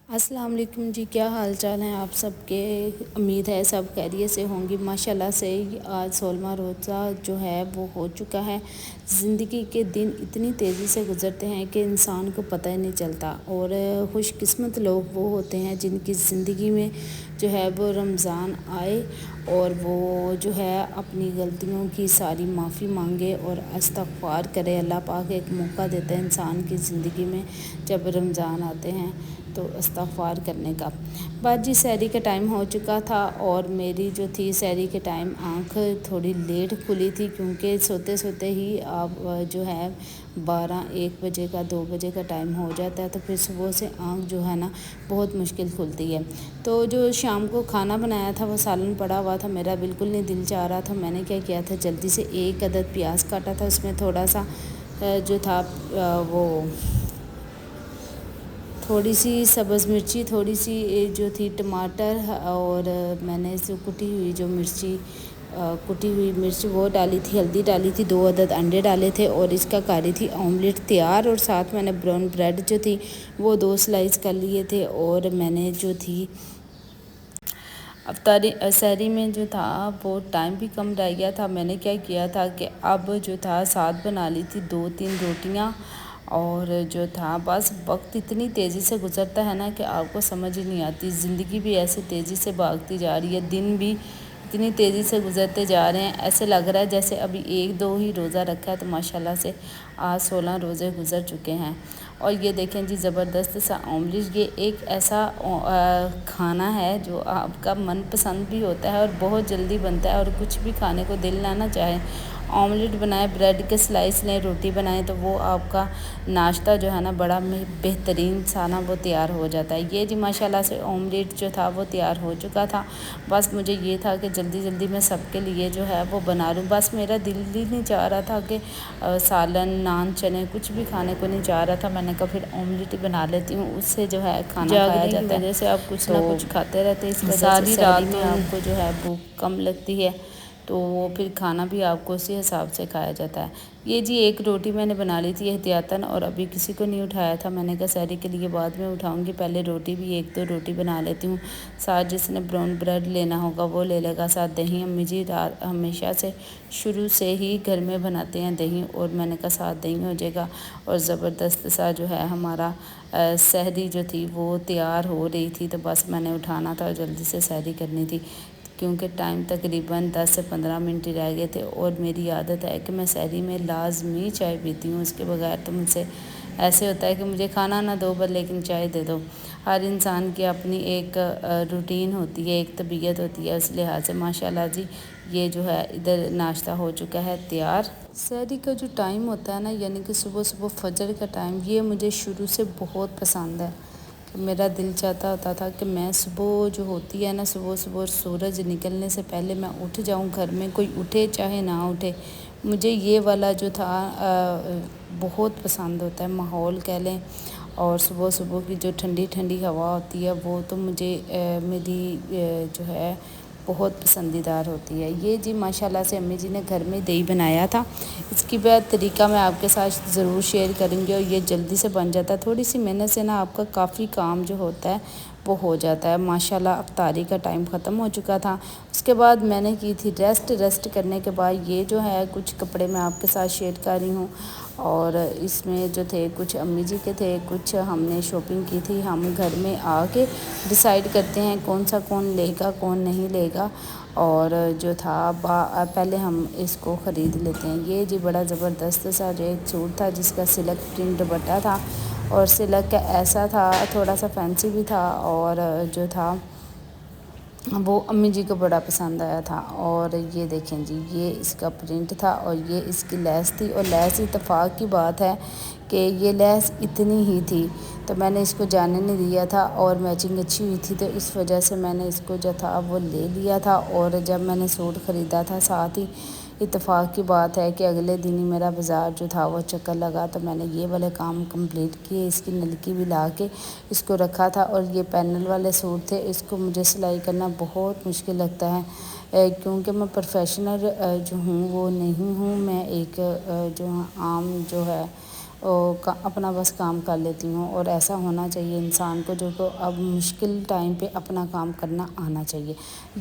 السلام علیکم جی، کیا حال چال ہیں آپ سب کے؟ امید ہے سب خیریت سے ہوں گی۔ ماشاءاللہ سے آج 16واں روزہ جو ہے وہ ہو چکا ہے۔ زندگی کے دن اتنی تیزی سے گزرتے ہیں کہ انسان کو پتہ ہی نہیں چلتا، اور خوش قسمت لوگ وہ ہوتے ہیں جن کی زندگی میں جو ہے وہ رمضان آئے اور وہ جو ہے اپنی غلطیوں کی ساری معافی مانگے اور استغفار کرے۔ اللہ پاک ایک موقع دیتا ہے انسان کی زندگی میں جب رمضان آتے ہیں تو استغفار کرنے کا۔ بعد جی سحری کا ٹائم ہو چکا تھا، اور میری جو تھی سحری کے ٹائم آنکھ تھوڑی لیٹ کھلی تھی، کیونکہ سوتے سوتے ہی آپ جو ہے 12-1 بجے کا 2 بجے کا ٹائم ہو جاتا ہے، تو پھر صبح سے آنکھ جو ہے نا بہت مشکل کھلتی ہے۔ تو جو شام کو کھانا بنایا تھا وہ سالن پڑا ہوا تھا، میرا بالکل نہیں دل چاہ رہا تھا۔ میں نے کیا کیا تھا، جلدی سے 1 عدد پیاز کاٹا تھا، اس میں تھوڑا سا جو تھا وہ تھوڑی سی سبز مرچی، تھوڑی سی جو تھی ٹماٹر، اور میں نے اس کٹی ہوئی جو کٹی ہوئی مرچ وہ ڈالی تھی، ہلدی ڈالی تھی، 2 عدد انڈے ڈالے تھے، اور اس کا کاری تھی آملیٹ تیار۔ اور ساتھ میں نے براؤن بریڈ جو تھی وہ 2 سلائس کر لیے تھے، اور میں نے جو تھی افطاری سحری میں جو تھا وہ ٹائم بھی کم رہ گیا تھا۔ میں نے کیا کیا تھا کہ اب جو تھا ساتھ بنا لی تھی 2-3 روٹیاں، اور جو تھا بس وقت اتنی تیزی سے گزرتا ہے نا کہ آپ کو سمجھ ہی نہیں آتی۔ زندگی بھی ایسے تیزی سے بھاگتی جا رہی ہے، دن بھی اتنی تیزی سے گزرتے جا رہے ہیں، ایسے لگ رہا ہے جیسے ابھی 1-2 ہی روزہ رکھا ہے، تو ماشاءاللہ سے آج 16 روزے گزر چکے ہیں۔ اور یہ دیکھیں جی زبردست سا آملیٹ، یہ ایک ایسا کھانا ہے جو آپ کا من پسند بھی ہوتا ہے اور بہت جلدی بنتا ہے، اور کچھ بھی کھانے کو دل نہ چاہے آملیٹ بنائیں، بریڈ کے سلائس لیں، روٹی بنائیں، تو وہ آپ کا ناشتہ جو ہے نا بڑا بہترین سا نا وہ تیار ہو جاتا ہے۔ یہ جی ماشاءاللہ سے آملیٹ جو تھا وہ تیار ہو چکا تھا۔ بس مجھے یہ تھا کہ جلدی جلدی میں سب کے لیے جو ہے وہ بنا لوں، بس میرا دل ہی نہیں چاہ رہا تھا کہ سالن، نان، چنے کچھ بھی کھانے کو نہیں چاہ رہا تھا۔ میں نے کہا پھر آملیٹ ہی بنا لیتی ہوں، اس سے جو ہے کھانا کھایا جاتا ہے۔ کی وجہ سے آپ کچھ نہ کچھ کھاتے رہتے ہیں، اس وجہ سے ساری رات میں آپ کو جو ہے بھوک کم لگتی ہے، تو وہ پھر کھانا بھی آپ کو اسی حساب سے کھایا جاتا ہے۔ یہ جی 1 روٹی میں نے بنا لی تھی احتیاطاً، اور ابھی کسی کو نہیں اٹھایا تھا۔ میں نے کہا سحری کے لیے بعد میں اٹھاؤں گی، پہلے روٹی بھی 1-2 روٹی بنا لیتی ہوں، ساتھ جس نے براؤن بریڈ لینا ہوگا وہ لے لے گا، ساتھ دہی امی جی ہمیشہ سے شروع سے ہی گھر میں بناتے ہیں دہی، اور میں نے کہا ساتھ دہی ہو جائے گا۔ اور زبردست سا جو ہے ہمارا سحری جو تھی وہ تیار ہو رہی تھی، تو بس میں نے اٹھانا تھا اور جلدی سے سحری کرنی تھی، کیونکہ ٹائم تقریباً 10 سے 15 منٹ ہی رہ گئے تھے، اور میری عادت ہے کہ میں سحری میں لازمی چائے پیتی ہوں، اس کے بغیر تو مجھ سے ایسے ہوتا ہے کہ مجھے کھانا نہ دو بس لیکن چائے دے دو۔ ہر انسان کی اپنی ایک روٹین ہوتی ہے، ایک طبیعت ہوتی ہے، اس لحاظ سے ماشاءاللہ جی یہ جو ہے ادھر ناشتہ ہو چکا ہے تیار۔ سحری کا جو ٹائم ہوتا ہے نا، یعنی کہ صبح صبح فجر کا ٹائم، یہ مجھے شروع سے بہت پسند ہے۔ میرا دل چاہتا ہوتا تھا کہ میں صبح جو ہوتی ہے نا، صبح صبح سورج نکلنے سے پہلے میں اٹھ جاؤں، گھر میں کوئی اٹھے چاہے نہ اٹھے، مجھے یہ والا جو تھا بہت پسند ہوتا ہے، ماحول کہہ لیں، اور صبح صبح کی جو ٹھنڈی ٹھنڈی ہوا ہوتی ہے وہ تو مجھے میری جو ہے بہت پسندیدار ہوتی ہے۔ یہ جی ماشاءاللہ سے امی جی نے گھر میں دہی بنایا تھا، اس کی بعد طریقہ میں آپ کے ساتھ ضرور شیئر کریں گے، اور یہ جلدی سے بن جاتا ہے، تھوڑی سی محنت سے نا آپ کا کافی کام جو ہوتا ہے وہ ہو جاتا ہے۔ ماشاءاللہ افطاری کا ٹائم ختم ہو چکا تھا، اس کے بعد میں نے کی تھی ریسٹ کرنے کے بعد یہ جو ہے کچھ کپڑے میں آپ کے ساتھ شیئر کر رہی ہوں، اور اس میں جو تھے کچھ امی جی کے تھے، کچھ ہم نے شاپنگ کی تھی۔ ہم گھر میں آ کے ڈیسائیڈ کرتے ہیں کون لے گا کون نہیں لے گا، اور جو تھا پہلے ہم اس کو خرید لیتے ہیں۔ یہ جی بڑا زبردست سا جو ایک سوٹ تھا جس کا سلک پرنٹ دوپٹہ تھا، اور سلک کا ایسا تھا تھوڑا سا فینسی بھی تھا، اور جو تھا وہ امی جی کو بڑا پسند آیا تھا۔ اور یہ دیکھیں جی یہ اس کا پرنٹ تھا، اور یہ اس کی لیس تھی، اور لیس اتفاق کی بات ہے کہ یہ لیس اتنی ہی تھی، تو میں نے اس کو جانے نہیں دیا تھا، اور میچنگ اچھی ہوئی تھی تو اس وجہ سے میں نے اس کو جو تھا وہ لے لیا تھا۔ اور جب میں نے سوٹ خریدا تھا، ساتھ ہی اتفاق کی بات ہے کہ اگلے دن ہی میرا بازار جو تھا وہ چکر لگا، تو میں نے یہ والے کام کمپلیٹ کیے، اس کی نلکی بھی لا کے اس کو رکھا تھا۔ اور یہ پینل والے سوٹ تھے، اس کو مجھے سلائی کرنا بہت مشکل لگتا ہے، کیونکہ میں پروفیشنل جو ہوں وہ نہیں ہوں، میں ایک جو عام جو ہے اپنا بس کام کر لیتی ہوں، اور ایسا ہونا چاہیے انسان کو جو کہ اب مشکل ٹائم پہ اپنا کام کرنا آنا چاہیے۔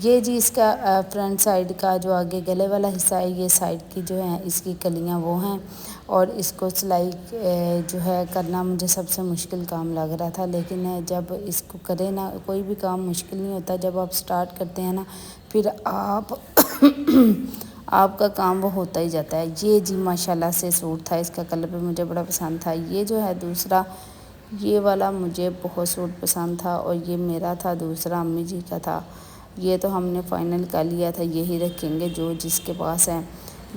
یہ جی اس کا فرنٹ سائڈ کا جو آگے گلے والا حصہ ہے، یہ سائڈ کی جو ہیں اس کی کلیاں وہ ہیں، اور اس کو سلائی جو ہے کرنا مجھے سب سے مشکل کام لگ رہا تھا، لیکن جب اس کو کرے نا، کوئی بھی کام مشکل نہیں ہوتا، جب آپ سٹارٹ کرتے ہیں نا پھر آپ کا کام وہ ہوتا ہی جاتا ہے۔ یہ جی ماشاءاللہ سے سوٹ تھا، اس کا کلر بھی مجھے بڑا پسند تھا۔ یہ جو ہے دوسرا، یہ والا مجھے بہت سوٹ پسند تھا، اور یہ میرا تھا دوسرا، امی جی کا تھا۔ یہ تو ہم نے فائنل کر لیا تھا، یہی رکھیں گے جو جس کے پاس ہے۔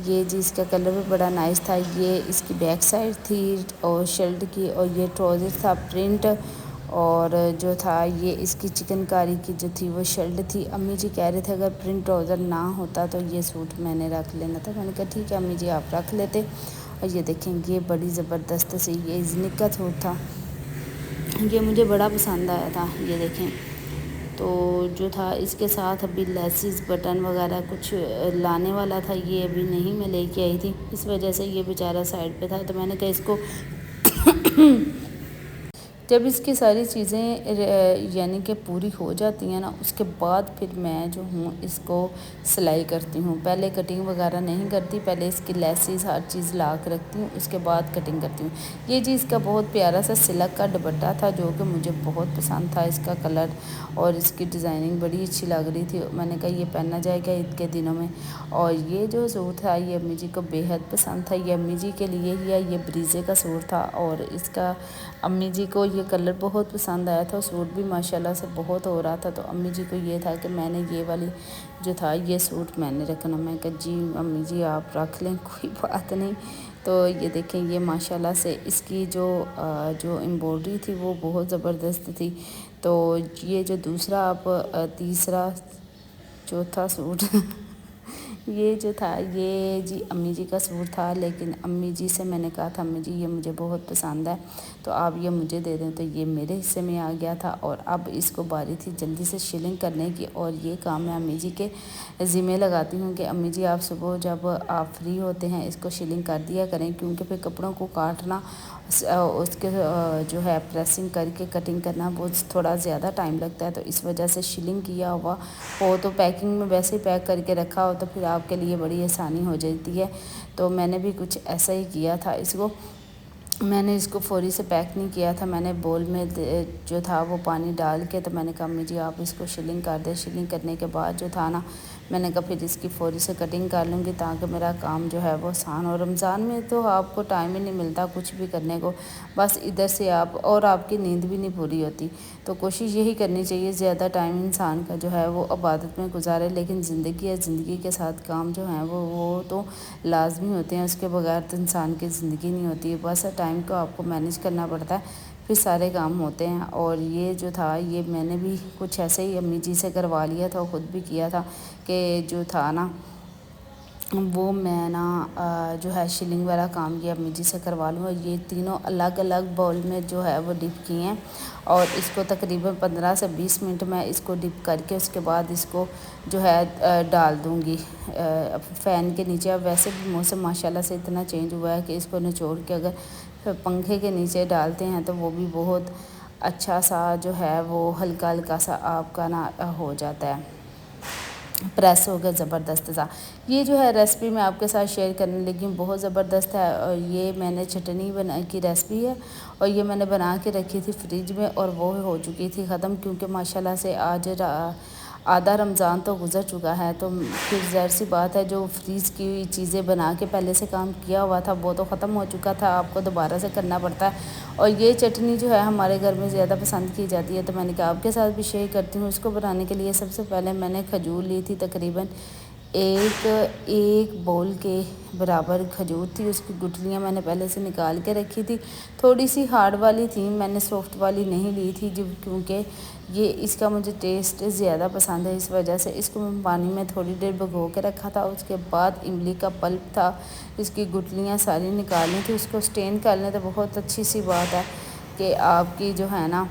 یہ جی اس کا کلر بھی بڑا نائس تھا۔ یہ اس کی بیک سائڈ تھی اور شرٹ کی، اور یہ ٹراؤزر تھا پرنٹ، اور جو تھا یہ اس کی چکن کاری کی جو تھی وہ شرٹ تھی۔ امی جی کہہ رہے تھے اگر پرنٹ ٹراؤزر نہ ہوتا تو یہ سوٹ میں نے رکھ لینا تھا، میں نے کہا ٹھیک ہے امی جی آپ رکھ لیتے۔ اور یہ دیکھیں یہ بڑی زبردست سی یہ ازنک کا سوٹ تھا، یہ مجھے بڑا پسند آیا تھا۔ یہ دیکھیں تو جو تھا اس کے ساتھ ابھی لیسز بٹن وغیرہ کچھ لانے والا تھا، یہ ابھی نہیں میں لے کے آئی تھی، اس وجہ سے یہ بیچارہ سائڈ پہ تھا، تو میں نے کہا اس کو جب اس کی ساری چیزیں یعنی کہ پوری ہو جاتی ہیں نا، اس کے بعد پھر میں جو ہوں اس کو سلائی کرتی ہوں۔ پہلے کٹنگ وغیرہ نہیں کرتی، پہلے اس کی لیسز ہر چیز لا کے رکھتی ہوں، اس کے بعد کٹنگ کرتی ہوں۔ یہ جی اس کا بہت پیارا سا سلک کا دوپٹہ تھا، جو کہ مجھے بہت پسند تھا، اس کا کلر اور اس کی ڈیزائننگ بڑی اچھی لگ رہی تھی، میں نے کہا یہ پہنا جائے گا عید کے دنوں میں۔ اور یہ جو سوٹ تھا یہ امی جی کو بے حد پسند تھا، یہ امی جی کے لیے ہی ہے، یہ بریزے کا سوٹ تھا، اور اس کا امی جی کو یہ کلر بہت پسند آیا تھا، سوٹ بھی ماشاءاللہ سے بہت ہو رہا تھا، تو امی جی کو یہ تھا کہ میں نے یہ والی جو تھا یہ سوٹ میں نے رکھنا، میں کہا جی امی جی آپ رکھ لیں کوئی بات نہیں۔ تو یہ دیکھیں یہ ماشاءاللہ سے اس کی جو امبورڈری تھی وہ بہت زبردست تھی۔ تو یہ جو دوسرا اب تیسرا چوتھا سوٹ یہ جو تھا یہ جی امی جی کا سوٹ تھا، لیکن امی جی سے میں نے کہا تھا امی جی یہ مجھے بہت پسند ہے تو آپ یہ مجھے دے دیں، تو یہ میرے حصے میں آ گیا تھا، اور اب اس کو باری تھی جلدی سے شلنگ کرنے کی، اور یہ کام میں امی جی کے ذمہ لگاتی ہوں کہ امی جی آپ صبح جب آپ فری ہوتے ہیں اس کو شلنگ کر دیا کریں، کیونکہ پھر کپڑوں کو کاٹنا اس کے جو ہے پریسنگ کر کے کٹنگ کرنا وہ تھوڑا زیادہ ٹائم لگتا ہے، تو اس وجہ سے شلنگ کیا ہوا ہو تو پیکنگ میں ویسے ہی پیک کر کے رکھا ہو تو پھر آپ کے لیے بڑی آسانی ہو جاتی ہے۔ تو میں نے بھی کچھ ایسا ہی کیا تھا، اس کو میں نے اس کو فوری سے پیک نہیں کیا تھا، میں نے بول میں جو تھا وہ پانی ڈال کے، تو میں نے کہا امی جی آپ اس کو شلنگ کر دیں، شلنگ کرنے کے بعد جو تھا نا میں نے کہا پھر اس کی فوری سے کٹنگ کر لوں گی تاکہ میرا کام جو ہے وہ آسان ہو۔ رمضان میں تو آپ کو ٹائم ہی نہیں ملتا کچھ بھی کرنے کو، بس ادھر سے آپ کی نیند بھی نہیں پوری ہوتی، تو کوشش یہی کرنی چاہیے زیادہ ٹائم انسان کا جو ہے وہ عبادت میں گزارے، لیکن زندگی ہے، زندگی کے ساتھ کام جو ہیں وہ تو لازمی ہوتے ہیں، اس کے بغیر تو انسان کی زندگی نہیں ہوتی، بس ٹائم کو آپ کو مینیج کرنا پڑتا ہے پھر سارے کام ہوتے ہیں۔ اور یہ جو تھا یہ میں نے بھی کچھ ایسے ہی امی جی سے کروا لیا تھا، خود بھی کیا تھا کہ جو تھا نا وہ میں نا جو ہے شلنگ والا کام یہ امی جی سے کروا لوں، اور یہ تینوں الگ الگ باؤل میں جو ہے وہ ڈپ کیے ہیں، اور اس کو تقریباً 15 سے 20 منٹ میں اس کو ڈپ کر کے اس کے بعد اس کو جو ہے ڈال دوں گی فین کے نیچے۔ اب ویسے بھی موسم ماشاءاللہ سے اتنا چینج ہوا ہے کہ اس کو نچوڑ کے اگر پنکھے کے نیچے ڈالتے ہیں تو وہ بھی بہت اچھا سا جو ہے وہ ہلکا ہلکا سا آپ کا نا ہو جاتا ہے، پریس ہو گیا زبردست سا۔ یہ جو ہے ریسپی میں آپ کے ساتھ شیئر کرنے لگی ہوں، بہت زبردست ہے، اور یہ میں نے چٹنی کی ریسپی ہے، اور یہ میں نے بنا کے رکھی تھی فریج میں، اور وہ ہو چکی تھی ختم، کیونکہ ماشاءاللہ سے آج آدھا رمضان تو گزر چکا ہے، تو پھر ظاہر سی بات ہے جو فریز کی ہوئی چیزیں بنا کے پہلے سے کام کیا ہوا تھا وہ تو ختم ہو چکا تھا، آپ کو دوبارہ سے کرنا پڑتا ہے۔ اور یہ چٹنی جو ہے ہمارے گھر میں زیادہ پسند کی جاتی ہے، تو میں نے کہا آپ کے ساتھ بھی شیئر کرتی ہوں۔ اس کو بنانے کے لیے سب سے پہلے میں نے کھجور لی تھی، تقریباً ایک بول کے برابر کھجور تھی، اس کی گٹلیاں میں نے پہلے سے نکال کے رکھی تھی، تھوڑی سی ہارڈ والی تھی، میں نے سافٹ والی نہیں لی تھی کیونکہ یہ اس کا مجھے ٹیسٹ زیادہ پسند ہے، اس وجہ سے اس کو میں پانی میں تھوڑی دیر بھگو کے رکھا تھا، اس کے بعد املی کا پلپ تھا، اس کی گٹلیاں ساری نکالنی تھی، اس کو اسٹین کر لیں تو بہت اچھی سی بات ہے کہ آپ کی جو ہے نا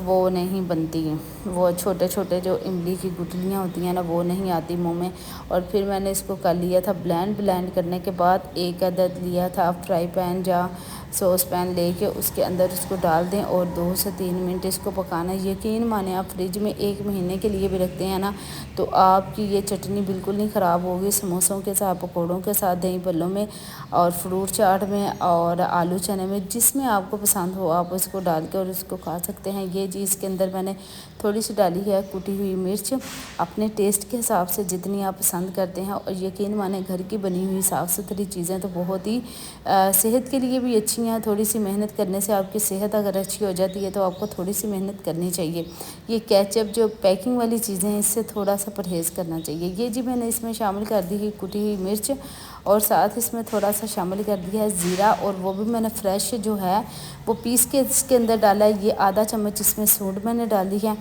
وہ نہیں بنتی ہیں، وہ چھوٹے چھوٹے جو املی کی گٹلیاں ہوتی ہیں نا وہ نہیں آتی منہ میں۔ اور پھر میں نے اس کو کر لیا تھا بلینڈ کرنے کے بعد ایک عدد لیا تھا فرائی پین یا سوس پین لے کے اس کے اندر اس کو ڈال دیں اور 2 سے 3 منٹ اس کو پکانا ہے۔ یقین مانیں آپ فریج میں 1 مہینے کے لیے بھی رکھتے ہیں نا تو آپ کی یہ چٹنی بالکل نہیں خراب ہوگی۔ سموسوں کے ساتھ، پکوڑوں کے ساتھ، دہی بھلوں میں اور فروٹ چاٹ میں اور آلو چنے میں، جس میں آپ کو پسند ہو آپ اس کو ڈال کے اور اس کو کھا سکتے ہیں۔ یہ جی اس کے اندر میں نے تھوڑی سی ڈالی ہے کٹی ہوئی مرچ، اپنے ٹیسٹ کے حساب سے جتنی آپ پسند کرتے ہیں۔ اور یقین مانیں گھر کی بنی ہوئی صاف ستھری چیزیں تو بہت ہی صحت کے لیے بھی اچھی ہیں۔ تھوڑی سی محنت کرنے سے آپ کی صحت اگر اچھی ہو جاتی ہے تو آپ کو تھوڑی سی محنت کرنی چاہیے۔ یہ کیچپ جو پیکنگ والی چیزیں ہیں اس سے تھوڑا سا پرہیز کرنا چاہیے۔ یہ جی میں نے اس میں شامل کر دی ہے کٹی ہوئی مرچ، اور ساتھ اس میں تھوڑا سا شامل کر دیا ہے زیرہ، اور وہ بھی میں نے فریش جو ہے وہ پیس کے اس کے اندر ڈالا ہے۔ یہ آدھا چمچ اس میں سونڈ میں نے ڈالی ہے،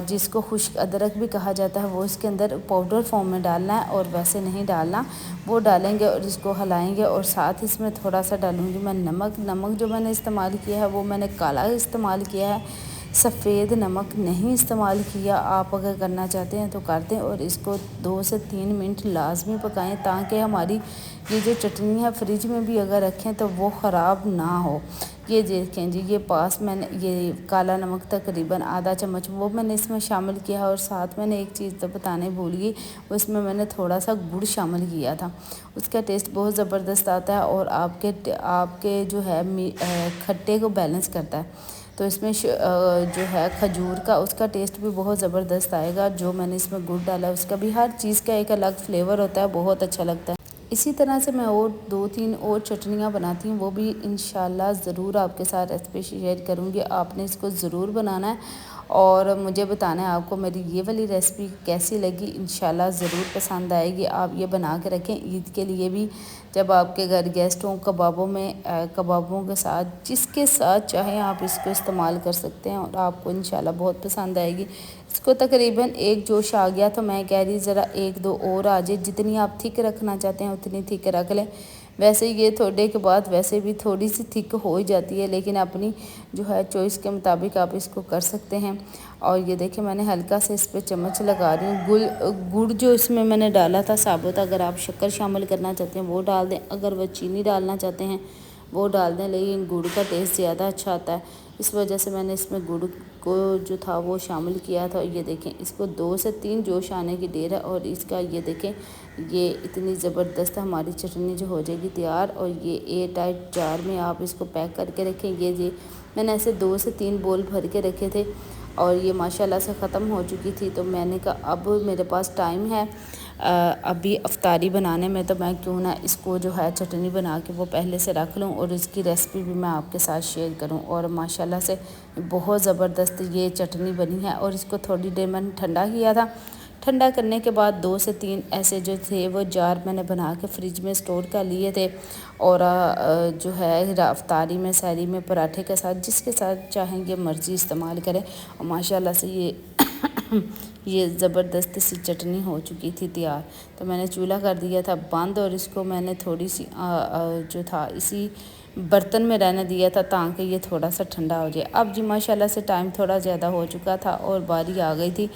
جس کو خشک ادرک بھی کہا جاتا ہے، وہ اس کے اندر پاؤڈر فارم میں ڈالنا ہے اور ویسے نہیں ڈالنا۔ وہ ڈالیں گے اور اس کو ہلائیں گے، اور ساتھ اس میں تھوڑا سا ڈالوں گی میں نمک جو میں نے استعمال کیا ہے وہ میں نے کالا استعمال کیا ہے، سفید نمک نہیں استعمال کیا۔ آپ اگر کرنا چاہتے ہیں تو کر دیں، اور اس کو 2 سے 3 منٹ لازمی پکائیں تاکہ ہماری یہ جو چٹنی ہے فریج میں بھی اگر رکھیں تو وہ خراب نہ ہو۔ یہ دیکھیں جی، یہ پاس میں نے یہ کالا نمک تقریباً آدھا چمچ وہ میں نے اس میں شامل کیا ہے، اور ساتھ میں نے ایک چیز تو بتانے بھول گئی، اس میں نے تھوڑا سا گڑ شامل کیا تھا۔ اس کا ٹیسٹ بہت زبردست آتا ہے اور آپ کے جو ہے کھٹے کو بیلنس کرتا ہے۔ تو اس میں جو ہے کھجور کا اس کا ٹیسٹ بھی بہت زبردست آئے گا۔ جو میں نے اس میں گڑ ڈالا ہے اس کا بھی ہر چیز کا ایک الگ فلیور ہوتا ہے، بہت اچھا لگتا ہے۔ اسی طرح سے میں اور 2-3 اور چٹنیاں بناتی ہوں، وہ بھی انشاءاللہ ضرور آپ کے ساتھ ریسپی شیئر کروں گی۔ آپ نے اس کو ضرور بنانا ہے اور مجھے بتانا ہے آپ کو میری یہ والی ریسپی کیسی لگی۔ انشاءاللہ ضرور پسند آئے گی۔ آپ یہ بنا کے رکھیں عید کے لیے بھی، جب آپ کے گھر گیسٹ ہوں، کبابوں کے ساتھ، جس کے ساتھ چاہیں آپ اس کو استعمال کر سکتے ہیں، اور آپ کو انشاءاللہ بہت پسند آئے گی۔ اس کو تقریباً ایک جوش آ گیا تو میں کہہ رہی ذرا 1-2 اور آ جائے، جتنی آپ تھک رکھنا چاہتے ہیں اتنی تھک رکھ لیں۔ ویسے یہ تھوڑے کے بعد ویسے بھی تھوڑی سی تھک ہو ہی جاتی ہے، لیکن اپنی جو ہے چوائس کے مطابق آپ اس کو کر سکتے ہیں۔ اور یہ دیکھیں میں نے ہلکا سے اس پہ چمچ لگا رہی ہوں۔ گڑ جو اس میں نے ڈالا تھا ثابت، اگر آپ شکر شامل کرنا چاہتے ہیں وہ ڈال دیں، اگر وہ چینی ڈالنا چاہتے ہیں وہ ڈال دیں، لیکن گڑ کا ٹیسٹ زیادہ اچھا آتا ہے، اس وجہ سے میں نے اس میں گڑ کو جو تھا وہ شامل کیا تھا۔ یہ دیکھیں اس کو 2 سے 3 جوش آنے کی دیر ہے، اور اس کا یہ دیکھیں یہ اتنی زبردست ہماری چٹنی جو ہو جائے گی تیار۔ اور یہ ایئر ٹائٹ جار میں آپ اس کو پیک کر کے رکھیں۔ یہ جی میں نے ایسے 2 سے 3 بول بھر کے رکھے تھے اور یہ ماشاءاللہ سے ختم ہو چکی تھی، تو میں نے کہا اب میرے پاس ٹائم ہے ابھی افطاری بنانے میں، تو میں کیوں نہ اس کو جو ہے چٹنی بنا کے وہ پہلے سے رکھ لوں اور اس کی ریسپی بھی میں آپ کے ساتھ شیئر کروں۔ اور ماشاءاللہ سے بہت زبردست یہ چٹنی بنی ہے، اور اس کو تھوڑی دیر میں نے ٹھنڈا کیا تھا۔ ٹھنڈا کرنے کے بعد 2 سے 3 ایسے جو تھے وہ جار میں نے بنا کے فریج میں سٹور کر لیے تھے، اور جو ہے افطاری میں، سحری میں، پراٹھے کے ساتھ، جس کے ساتھ چاہیں یہ مرضی استعمال کریں۔ اور ماشاءاللہ سے یہ زبردست سی چٹنی ہو چکی تھی تیار، تو میں نے چولہا کر دیا تھا بند، اور اس کو میں نے تھوڑی سی جو تھا اسی برتن میں رہنے دیا تھا تاکہ یہ تھوڑا سا ٹھنڈا ہو جائے۔ اب جی ماشاءاللہ سے ٹائم تھوڑا زیادہ ہو چکا تھا اور باری آ گئی تھی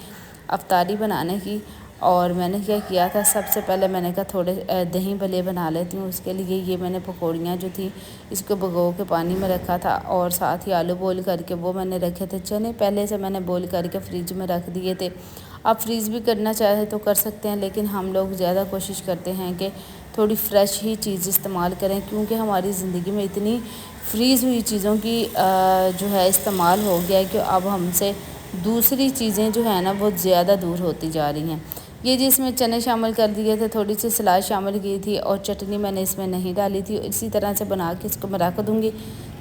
افطاری بنانے کی، اور میں نے کیا کیا تھا، سب سے پہلے میں نے کہا تھوڑے دہی بھلے بنا لیتی ہوں۔ اس کے لیے یہ میں نے پکوڑیاں جو تھیں اس کو بھگو کے پانی میں رکھا تھا، اور ساتھ ہی آلو بوائل کر کے وہ میں نے رکھے تھے، چنے پہلے سے میں نے بوائل کر کے فریج میں رکھ دیے تھے۔ آپ فریز بھی کرنا چاہیں تو کر سکتے ہیں، لیکن ہم لوگ زیادہ کوشش کرتے ہیں کہ تھوڑی فریش ہی چیز استعمال کریں، کیونکہ ہماری زندگی میں اتنی فریز ہوئی چیزوں کی جو ہے استعمال ہو گیا ہے کہ اب ہم سے دوسری چیزیں جو ہیں نا وہ زیادہ دور ہوتی جا رہی ہیں۔ یہ جی اس میں چنے شامل کر دیے تھے، تھوڑی سی سلاد شامل کی تھی، اور چٹنی میں نے اس میں نہیں ڈالی تھی۔ اسی طرح سے بنا کے اس کو میں رکھ دوں گی،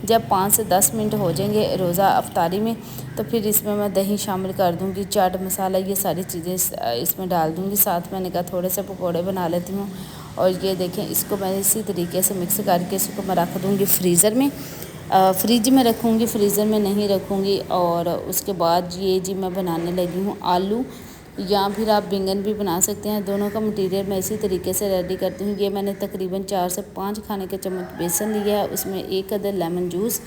جب 5 سے 10 منٹ ہو جائیں گے روزہ افطاری میں تو پھر اس میں دہی شامل کر دوں گی، چاٹ مسالہ، یہ ساری چیزیں اس میں ڈال دوں گی۔ ساتھ میں نے کہا تھوڑے سے پکوڑے بنا لیتی ہوں، اور یہ دیکھیں اس کو میں اسی طریقے سے مکس کر کے اس کو میں رکھ دوں گی فریزر میں، فریج میں رکھوں گی، فریزر میں نہیں رکھوں گی۔ اور اس کے بعد یہ جی میں بنانے لگی ہوں آلو، یا پھر آپ بینگن بھی بنا سکتے ہیں، دونوں کا مٹیریل میں اسی طریقے سے ریڈی کرتی ہوں۔ یہ میں نے تقریباً 4 سے 5 کھانے کے چمچ بیسن لیا ہے، اس میں 1 عدد لیمن جوس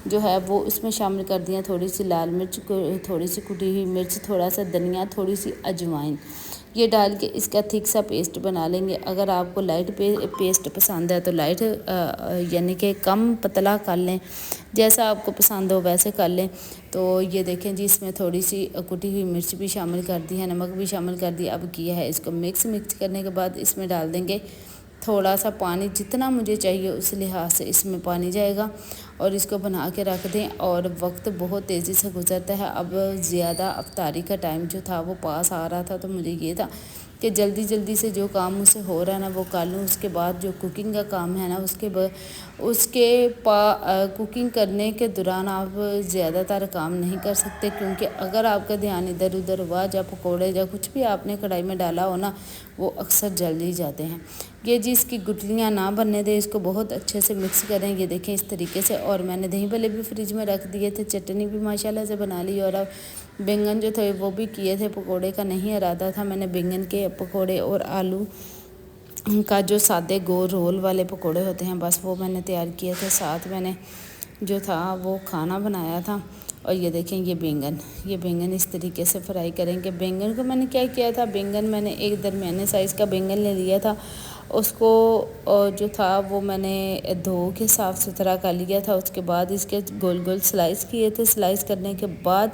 جو ہے وہ اس میں شامل کر دیا، تھوڑی سی لال مرچ، تھوڑی سی کٹی ہوئی مرچ، تھوڑا سا دھنیا، تھوڑی سی اجوائن، یہ ڈال کے اس کا تھک سا پیسٹ بنا لیں گے۔ اگر آپ کو لائٹ پیسٹ پسند ہے تو لائٹ یعنی کہ کم پتلا کر لیں، جیسا آپ کو پسند ہو ویسے کر لیں۔ تو یہ دیکھیں جی اس میں تھوڑی سی کٹی ہوئی مرچ بھی شامل کر دی ہے، نمک بھی شامل کر دی۔ اب کیا ہے اس کو مکس کرنے کے بعد اس میں ڈال دیں گے تھوڑا سا پانی، جتنا مجھے چاہیے اس لحاظ سے اس میں پانی جائے گا، اور اس کو بنا کے رکھ دیں۔ اور وقت بہت تیزی سے گزرتا ہے، اب زیادہ افطاری کا ٹائم جو تھا وہ پاس آ رہا تھا، تو مجھے یہ تھا کہ جلدی جلدی سے جو کام مجھ سے ہو رہا ہے نا وہ کر لوں۔ اس کے بعد جو کوکنگ کا کام ہے نا کوکنگ کرنے کے دوران آپ زیادہ تر کام نہیں کر سکتے، کیونکہ اگر آپ کا دھیان ادھر ادھر ہوا، یا پکوڑے یا کچھ بھی آپ نے کڑھائی میں ڈالا ہو نا وہ اکثر جل ہی جاتے ہیں۔ یہ جی اس کی گٹلیاں نہ بننے دیں، اس کو بہت اچھے سے مکس کریں، یہ دیکھیں اس طریقے سے۔ اور میں نے دہی بھلے بھی فریج میں رکھ دیے تھے، چٹنی بھی ماشاءاللہ سے بنا لی، اور اب بینگن جو تھے وہ بھی کیے تھے۔ پکوڑے کا نہیں ارادہ تھا، میں نے بینگن کے پکوڑے اور آلو کا جو سادے گول رول والے پکوڑے ہوتے ہیں بس وہ میں نے تیار کیے تھے، ساتھ میں نے جو تھا وہ کھانا بنایا تھا۔ اور یہ دیکھیں یہ بینگن اس طریقے سے فرائی کریں گے۔ بینگن کو میں نے کیا تھا، بینگن میں نے ایک درمیانے سائز کا بینگن لے لیا تھا، اس کو جو تھا وہ میں نے دھو کے صاف ستھرا کر لیا تھا۔ اس کے بعد اس کے گول گول سلائس کیے تھے، سلائس کرنے کے بعد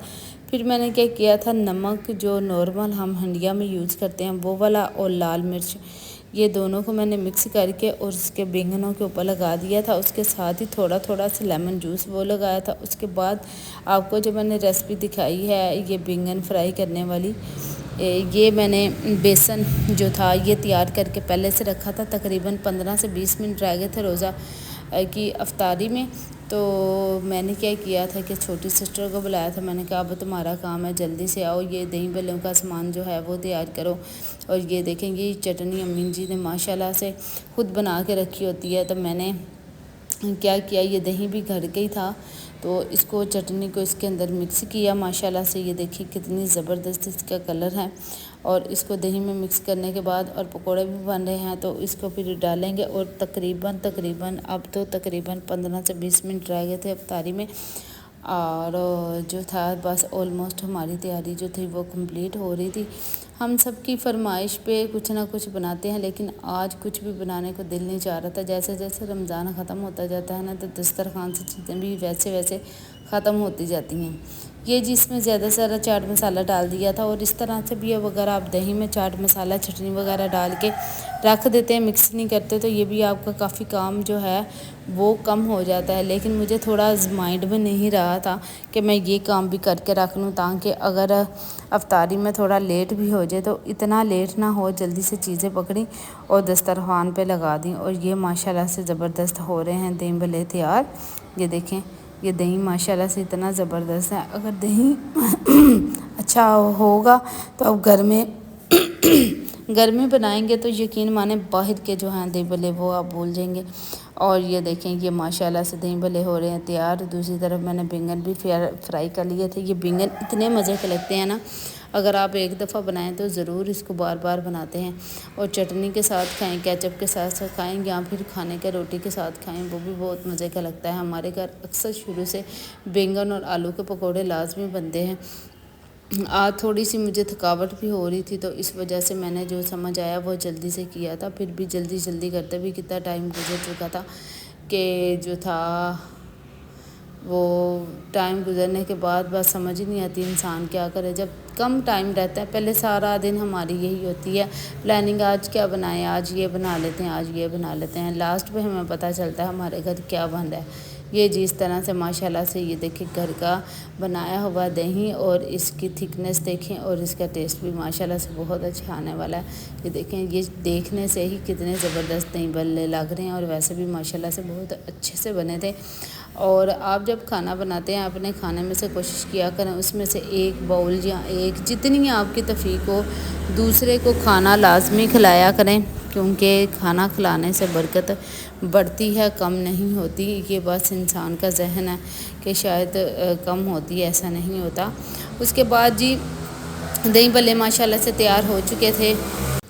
پھر میں نے کیا تھا، نمک جو نارمل ہم ہنڈیا میں یوز کرتے ہیں وہ والا، اور لال مرچ، یہ دونوں کو میں نے مکس کر کے اور اس کے بینگنوں کے اوپر لگا دیا تھا۔ اس کے ساتھ ہی تھوڑا سا لیمن جوس وہ لگایا تھا۔ اس کے بعد آپ کو جو میں نے ریسپی دکھائی ہے یہ بینگن فرائی کرنے والی، یہ میں نے بیسن جو تھا یہ تیار کر کے پہلے سے رکھا تھا، تقریباً 15 سے 20 منٹ رہ گئے تھے روزہ کی افطاری میں۔ تو میں نے کیا تھا کہ چھوٹی سسٹر کو بلایا تھا، میں نے کہا اب تمہارا کام ہے جلدی سے آؤ، یہ دہی بھلوں کا سامان جو ہے وہ تیار کرو۔ اور یہ دیکھیں گے چٹنی امی جی نے ماشاءاللہ سے خود بنا کے رکھی ہوتی ہے، تو میں نے کیا یہ دہی بھی گھر کے ہی تھا، تو اس کو چٹنی کو اس کے اندر مکس کیا ماشاءاللہ سے۔ یہ دیکھیں کتنی زبردست اس کا کلر ہے، اور اس کو دہی میں مکس کرنے کے بعد اور پکوڑے بھی بن رہے ہیں تو اس کو پھر ڈالیں گے، اور تقریباً اب تو تقریباً 15 سے 20 منٹ رہ گئے تھے افطاری میں، اور جو تھا بس آلموسٹ ہماری تیاری جو تھی وہ کمپلیٹ ہو رہی تھی۔ ہم سب کی فرمائش پہ کچھ نہ کچھ بناتے ہیں، لیکن آج کچھ بھی بنانے کو دل نہیں چاہ رہا تھا۔ جیسے جیسے رمضان ختم ہوتا جاتا ہے نا تو دسترخوان سے چیزیں بھی ویسے ختم ہوتی جاتی ہیں۔ یہ جس میں زیادہ سے زیادہ چاٹ مسالہ ڈال دیا تھا، اور اس طرح سے بھی اب اگر آپ دہی میں چاٹ مسالہ چٹنی وغیرہ ڈال کے رکھ دیتے ہیں، مکس نہیں کرتے، تو یہ بھی آپ کا کافی کام جو ہے وہ کم ہو جاتا ہے۔ لیکن مجھے تھوڑا مائنڈ میں نہیں رہا تھا کہ میں یہ کام بھی کر کے رکھ لوں، تاکہ اگر افطاری میں تھوڑا لیٹ بھی ہو جائے تو اتنا لیٹ نہ ہو، جلدی سے چیزیں پکڑیں اور دسترخوان پہ لگا دیں۔ اور یہ ماشاءاللہ سے زبردست ہو رہے ہیں دہی بھلے تیار۔ یہ دیکھیں یہ دہی ماشاءاللہ سے اتنا زبردست ہے، اگر دہی اچھا ہوگا تو اب گھر میں بنائیں گے تو یقین مانیں باہر کے جو ہیں دہی بھلے وہ آپ بھول جائیں گے۔ اور یہ دیکھیں یہ ماشاءاللہ سے دہی بھلے ہو رہے ہیں تیار۔ دوسری طرف میں نے بینگن بھی فرائی کر لیے تھے۔ یہ بینگن اتنے مزے کے لگتے ہیں نا، اگر آپ ایک دفعہ بنائیں تو ضرور اس کو بار بار بناتے ہیں، اور چٹنی کے ساتھ کھائیں، کیچپ کے ساتھ کھائیں، یا پھر کھانے کے روٹی کے ساتھ کھائیں، وہ بھی بہت مزے کا لگتا ہے۔ ہمارے گھر اکثر شروع سے بینگن اور آلو کے پکوڑے لازمی بنتے ہیں۔ آج تھوڑی سی مجھے تھکاوٹ بھی ہو رہی تھی، تو اس وجہ سے میں نے جو سمجھ آیا وہ جلدی سے کیا تھا، پھر بھی جلدی کرتے بھی کتنا ٹائم گزر چکا تھا کہ جو تھا وہ ٹائم گزرنے کے بعد بس سمجھ ہی نہیں آتی انسان کیا کرے جب کم ٹائم رہتا ہے۔ پہلے سارا دن ہماری یہی ہوتی ہے پلاننگ، آج کیا بنائیں، آج یہ بنا لیتے ہیں، لاسٹ پہ ہمیں پتہ چلتا ہے ہمارے گھر کیا بن رہا ہے۔ یہ جس طرح سے ماشاءاللہ سے یہ دیکھیں گھر کا بنایا ہوا دہی، اور اس کی تھکنس دیکھیں، اور اس کا ٹیسٹ بھی ماشاءاللہ سے بہت اچھا آنے والا ہے۔ یہ دیکھیں یہ دیکھنے سے ہی کتنے زبردست دہی بھلے لگ رہے ہیں، اور ویسے بھی ماشاءاللہ سے بہت اچھے سے بنے تھے۔ اور آپ جب کھانا بناتے ہیں اپنے کھانے میں سے کوشش کیا کریں اس میں سے ایک باؤل یا جتنی آپ کی توفیق ہو دوسرے کو کھانا لازمی کھلایا کریں، کیونکہ کھانا کھلانے سے برکت بڑھتی ہے، کم نہیں ہوتی۔ یہ بس انسان کا ذہن ہے کہ شاید کم ہوتی ہے، ایسا نہیں ہوتا۔ اس کے بعد جی دہی بھلے ماشاءاللہ سے تیار ہو چکے تھے۔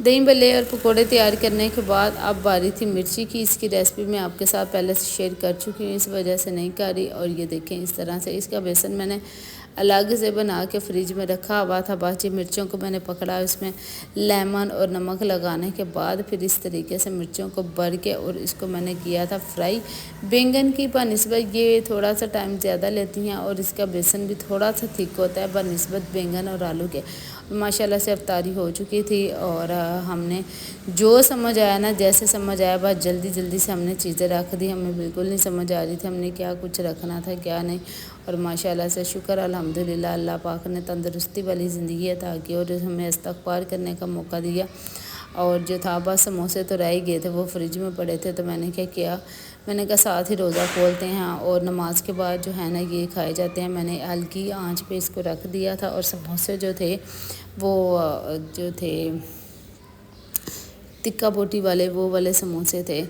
دہی بھلے اور پکوڑے تیار کرنے کے بعد اب باری تھی مرچی کی۔ اس کی ریسپی میں آپ کے ساتھ پہلے سے شیئر کر چکی ہوں، اس وجہ سے نہیں کر رہی۔ اور یہ دیکھیں اس طرح سے اس کا بیسن میں نے الگ سے بنا کے فریج میں رکھا ہوا تھا۔ باقی مرچوں کو میں نے پکڑا، اس میں لیمن اور نمک لگانے کے بعد پھر اس طریقے سے مرچوں کو بھر کے اور اس کو میں نے کیا تھا فرائی۔ بینگن کی بنسبت یہ تھوڑا سا ٹائم زیادہ لیتی ہیں اور اس کا بیسن بھی تھوڑا سا تھک ہوتا ہے بنسبت بینگن اور آلو کے۔ ماشاءاللہ سے افطاری ہو چکی تھی اور ہم نے جو سمجھ آیا نا، جیسے سمجھ آیا بس جلدی جلدی سے ہم نے چیزیں رکھ دی۔ ہمیں بالکل نہیں سمجھ آ رہی تھی ہم نے کیا کچھ رکھنا تھا کیا نہیں، اور ماشاءاللہ سے شکر الحمدللہ اللہ پاک نے تندرستی والی زندگی عطا کی اور ہمیں استغفار کرنے کا موقع دیا۔ اور جو تھا بس سموسے تو رہ ہی گئے تھے، وہ فریج میں پڑے تھے، تو میں نے کیا کیا، میں نے کہا ساتھ ہی روزہ کھولتے ہیں اور نماز کے بعد جو ہے نا یہ کھائے جاتے ہیں۔ میں نے ہلکی آنچ پہ اس کو رکھ دیا تھا اور سموسے جو تھے وہ جو تھے تکا بوٹی والے وہ والے سموسے تھے،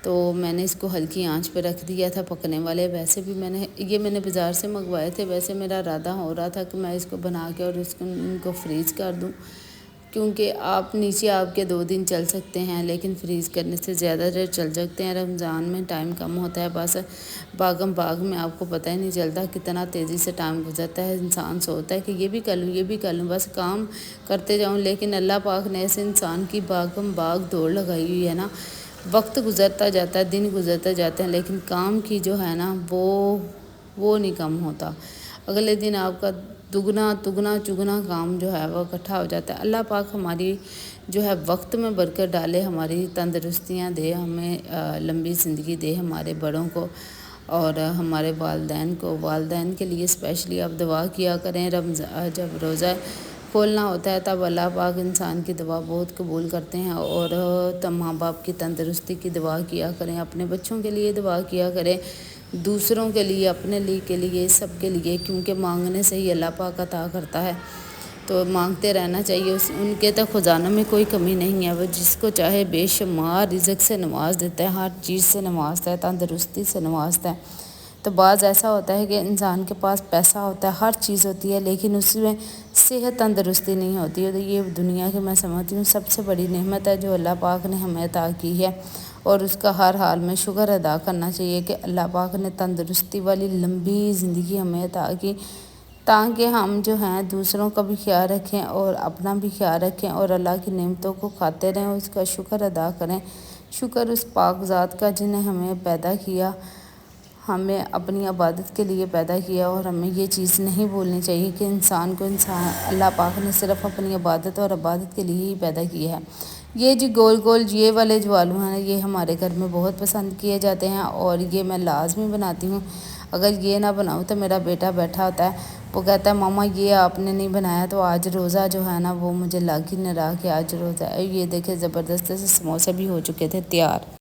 تو میں نے اس کو ہلکی آنچ پہ رکھ دیا تھا پکنے والے۔ ویسے بھی میں نے بازار سے منگوائے تھے، ویسے میرا ارادہ ہو رہا تھا کہ میں اس کو بنا کے اور ان کو فریز کر دوں، کیونکہ نیچے آپ کے 2 دن چل سکتے ہیں، لیکن فریز کرنے سے زیادہ دیر چل سکتے ہیں۔ رمضان میں ٹائم کم ہوتا ہے، بس باغم باغ میں آپ کو پتہ ہی نہیں چلتا کتنا تیزی سے ٹائم گزرتا ہے۔ انسان سوچتا ہے کہ یہ بھی کر لوں یہ بھی کر لوں، بس کام کرتے جاؤں، لیکن اللہ پاک نے ایسے انسان کی باغم باغ دوڑ لگائی ہوئی ہے نا، وقت گزرتا جاتا ہے، دن گزرتے جاتے ہیں، لیکن کام کی جو ہے نا وہ نہیں کم ہوتا۔ اگلے دن آپ کا دگنا تگنا چگنا کام جو ہے وہ اکٹھا ہو جاتا ہے۔ اللہ پاک ہماری جو ہے وقت میں برکت ڈالے، ہماری تندرستیاں دے، ہمیں لمبی زندگی دے، ہمارے بڑوں کو اور ہمارے والدین کے لیے اسپیشلی آپ دعا کیا کریں۔ جب روزہ کھولنا ہوتا ہے تب اللہ پاک انسان کی دعا بہت قبول کرتے ہیں، اور ماں باپ کی تندرستی کی دعا کیا کریں، اپنے بچوں کے لیے دعا کیا کریں، دوسروں کے لیے، اپنے کے لیے، سب کے لیے، کیونکہ مانگنے سے ہی اللہ پاک عطا کرتا ہے، تو مانگتے رہنا چاہیے۔ ان کے تو خزانوں میں کوئی کمی نہیں ہے، وہ جس کو چاہے بے شمار رزق سے نواز دیتا ہے، ہر چیز سے نوازتا ہے، تندرستی سے نوازتا ہے۔ تو بعض ایسا ہوتا ہے کہ انسان کے پاس پیسہ ہوتا ہے، ہر چیز ہوتی ہے، لیکن اس میں صحت تندرستی نہیں ہوتی ہے، تو یہ دنیا کی میں سمجھتی ہوں سب سے بڑی نعمت ہے جو اللہ پاک نے ہمیں عطا کی ہے، اور اس کا ہر حال میں شکر ادا کرنا چاہیے کہ اللہ پاک نے تندرستی والی لمبی زندگی ہمیں عطا کی، تاکہ ہم جو ہیں دوسروں کا بھی خیال رکھیں اور اپنا بھی خیال رکھیں اور اللہ کی نعمتوں کو کھاتے رہیں، اس کا شکر ادا کریں۔ شکر اس پاک ذات کا جنہیں ہمیں پیدا کیا، ہمیں اپنی عبادت کے لیے پیدا کیا، اور ہمیں یہ چیز نہیں بھولنی چاہیے کہ اللہ پاک نے صرف اپنی عبادت اور عبادت کے لیے ہی پیدا کیا ہے۔ یہ جی گول گول یہ والے جو آلو ہیں یہ ہمارے گھر میں بہت پسند کیے جاتے ہیں، اور یہ میں لازمی بناتی ہوں۔ اگر یہ نہ بناؤں تو میرا بیٹا بیٹھا ہوتا ہے، وہ کہتا ہے ماما یہ آپ نے نہیں بنایا، تو آج روزہ جو ہے نا وہ مجھے لگ ہی نہ رہا کہ آج روزہ ہے۔ یہ دیکھیں زبردست سے سموسے بھی ہو چکے تھے تیار۔